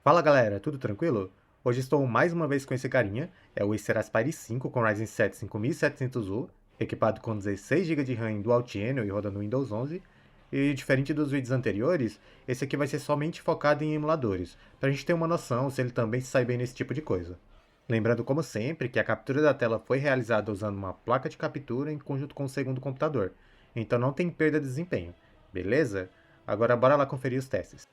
Fala galera, tudo tranquilo? Hoje estou mais uma vez com esse carinha, é o Acer Aspire 5 com Ryzen 7 5700U, equipado com 16 GB de RAM em Dual Channel e rodando Windows 11, e diferente dos vídeos anteriores, esse aqui vai ser somente focado em emuladores, para a gente ter uma noção se ele também se sai bem nesse tipo de coisa. Lembrando como sempre que a captura da tela foi realizada usando uma placa de captura em conjunto com o segundo computador, então não tem perda de desempenho, beleza? Agora bora lá conferir os testes.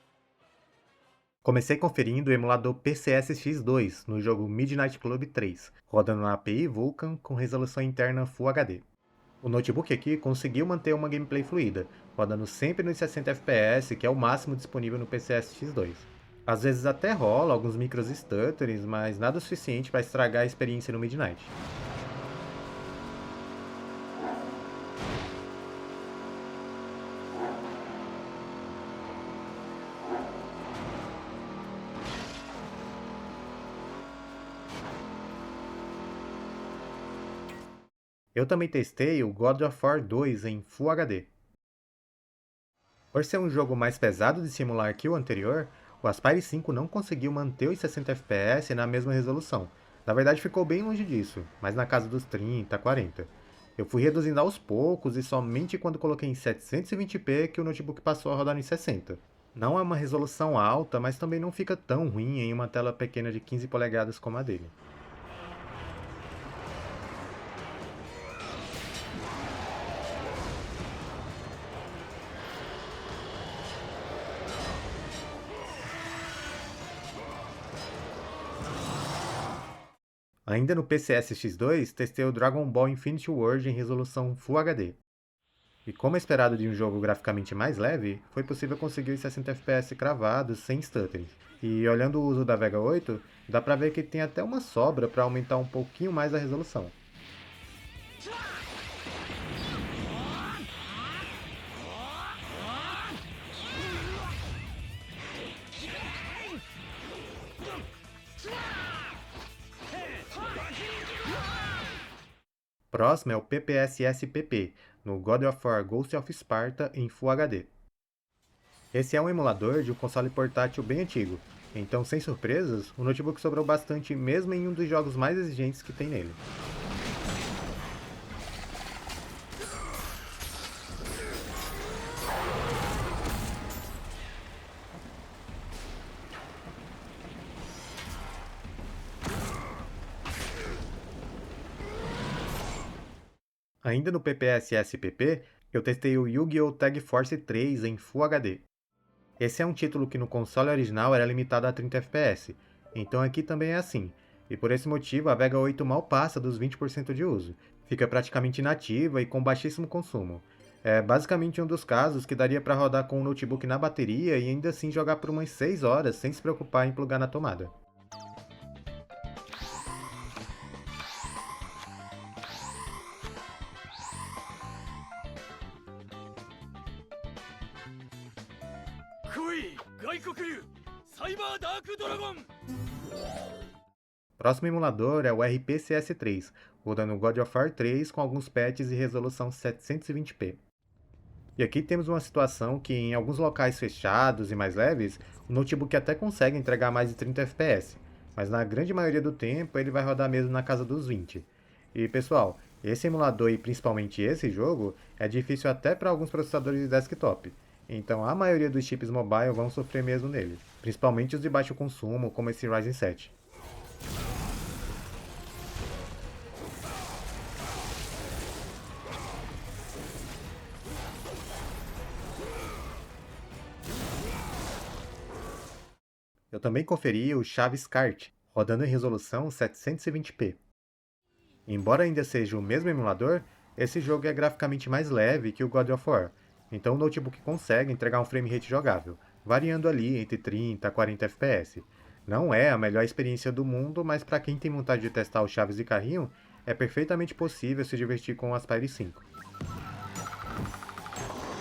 Comecei conferindo o emulador PCS-X2 no jogo Midnight Club 3, rodando na API Vulkan com resolução interna Full HD. O notebook aqui conseguiu manter uma gameplay fluida, rodando sempre nos 60 FPS, que é o máximo disponível no PCS-X2. Às vezes até rola alguns micros stutterings, mas nada o suficiente para estragar a experiência no Midnight. Eu também testei o God of War 2 em Full HD. Por ser um jogo mais pesado de simular que o anterior, o Aspire 5 não conseguiu manter os 60 FPS na mesma resolução. Na verdade ficou bem longe disso, mas na casa dos 30, 40. Eu fui reduzindo aos poucos e somente quando coloquei em 720p que o notebook passou a rodar em 60. Não é uma resolução alta, mas também não fica tão ruim em uma tela pequena de 15 polegadas como a dele. Ainda no PCS-X2, testei o Dragon Ball Infinity World em resolução Full HD. E como é esperado de um jogo graficamente mais leve, foi possível conseguir os 60 FPS cravados sem stuttering. E olhando o uso da Vega 8, dá pra ver que tem até uma sobra para aumentar um pouquinho mais a resolução. Próximo é o PPS-SPP, no God of War Ghost of Sparta em Full HD. Esse é um emulador de um console portátil bem antigo, então sem surpresas, o notebook sobrou bastante mesmo em um dos jogos mais exigentes que tem nele. Ainda no PPS-SPP, eu testei o Yu-Gi-Oh! Tag Force 3 em Full HD. Esse é um título que no console original era limitado a 30 FPS, então aqui também é assim, e por esse motivo a Vega 8 mal passa dos 20% de uso, fica praticamente inativa e com baixíssimo consumo. É basicamente um dos casos que daria para rodar com o notebook na bateria e ainda assim jogar por umas 6 horas sem se preocupar em plugar na tomada. Próximo emulador é o RPCS3, rodando God of War 3 com alguns patches e resolução 720p. E aqui temos uma situação que em alguns locais fechados e mais leves, o notebook até consegue entregar mais de 30 FPS, mas na grande maioria do tempo ele vai rodar mesmo na casa dos 20. E pessoal, esse emulador e principalmente esse jogo é difícil até para alguns processadores de desktop, então a maioria dos chips mobile vão sofrer mesmo nele, principalmente os de baixo consumo como esse Ryzen 7. Eu também conferi o Chaves Kart, rodando em resolução 720p. Embora ainda seja o mesmo emulador, esse jogo é graficamente mais leve que o God of War, então o notebook consegue entregar um frame rate jogável, variando ali entre 30 a 40 FPS. Não é a melhor experiência do mundo, mas para quem tem vontade de testar o Chaves de carrinho, é perfeitamente possível se divertir com o Aspire 5.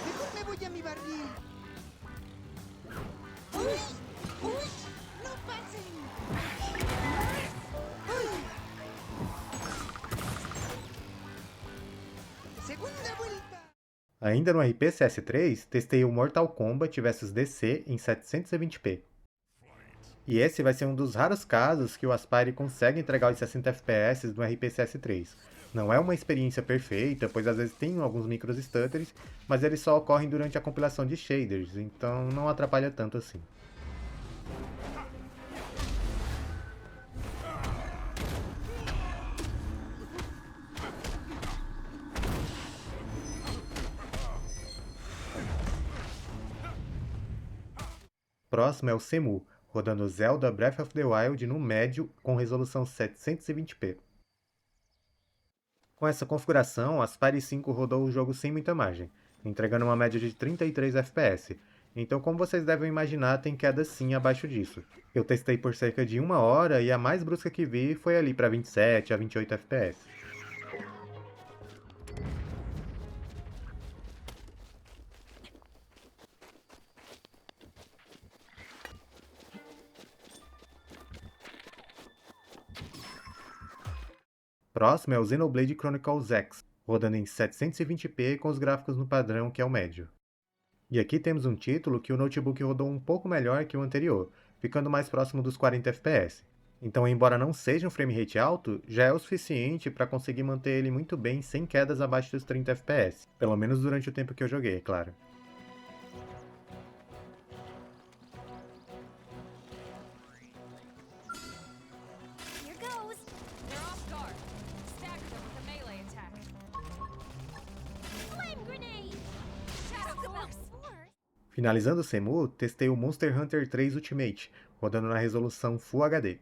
Mejor me voy a mi barril. ¡Uy! ¡Uy! ¡No pasen! ¡Uy! ¡Segunda vuelta! Ainda no RPCS3, testei o Mortal Kombat vs DC em 720p. E esse vai ser um dos raros casos que o Aspire consegue entregar os 60 FPS no RPCS 3. Não é uma experiência perfeita, pois às vezes tem alguns micros stutters, mas eles só ocorrem durante a compilação de shaders, então não atrapalha tanto assim. Próximo é o Cemu, rodando Zelda Breath of the Wild no médio com resolução 720p. Com essa configuração, Aspire 5 rodou o jogo sem muita margem, entregando uma média de 33 FPS. Então, como vocês devem imaginar, tem queda sim abaixo disso. Eu testei por cerca de 1 hora e a mais brusca que vi foi ali para 27 a 28 FPS. Próximo é o Xenoblade Chronicles X, rodando em 720p com os gráficos no padrão que é o médio. E aqui temos um título que o notebook rodou um pouco melhor que o anterior, ficando mais próximo dos 40 FPS. Então, embora não seja um frame rate alto, já é o suficiente para conseguir manter ele muito bem sem quedas abaixo dos 30 FPS, pelo menos durante o tempo que eu joguei, é claro. Here goes. They're off guard. Stagger them with a melee attack. Flame grenade! Shadow Force! Force. Finalizando o Cemu, testei o Monster Hunter 3 Ultimate, rodando na resolução Full HD.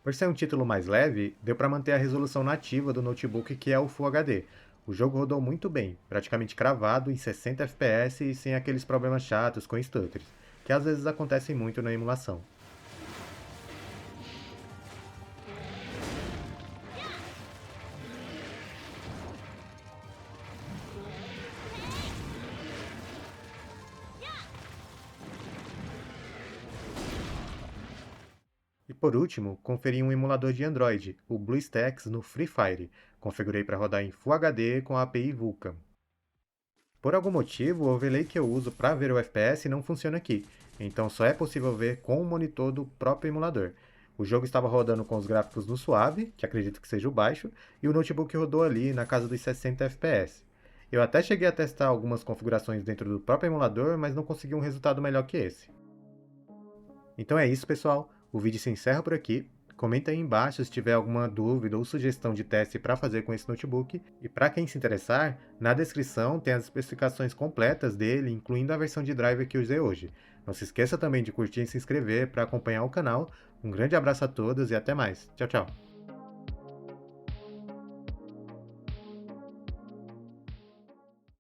Por ser um título mais leve, deu para manter a resolução nativa do notebook que é o Full HD. O jogo rodou muito bem, praticamente cravado em 60 FPS e sem aqueles problemas chatos com stutters, que às vezes acontecem muito na emulação. E por último, conferi um emulador de Android, o BlueStacks no Free Fire. Configurei para rodar em Full HD com a API Vulkan. Por algum motivo, o overlay que eu uso para ver o FPS não funciona aqui, então só é possível ver com o monitor do próprio emulador. O jogo estava rodando com os gráficos no suave, que acredito que seja o baixo, e o notebook rodou ali na casa dos 60 FPS. Eu até cheguei a testar algumas configurações dentro do próprio emulador, mas não consegui um resultado melhor que esse. Então é isso, pessoal. O vídeo se encerra por aqui. Comenta aí embaixo se tiver alguma dúvida ou sugestão de teste para fazer com esse notebook. E para quem se interessar, na descrição tem as especificações completas dele, incluindo a versão de driver que eu usei hoje. Não se esqueça também de curtir e se inscrever para acompanhar o canal. Um grande abraço a todos e até mais. Tchau, tchau.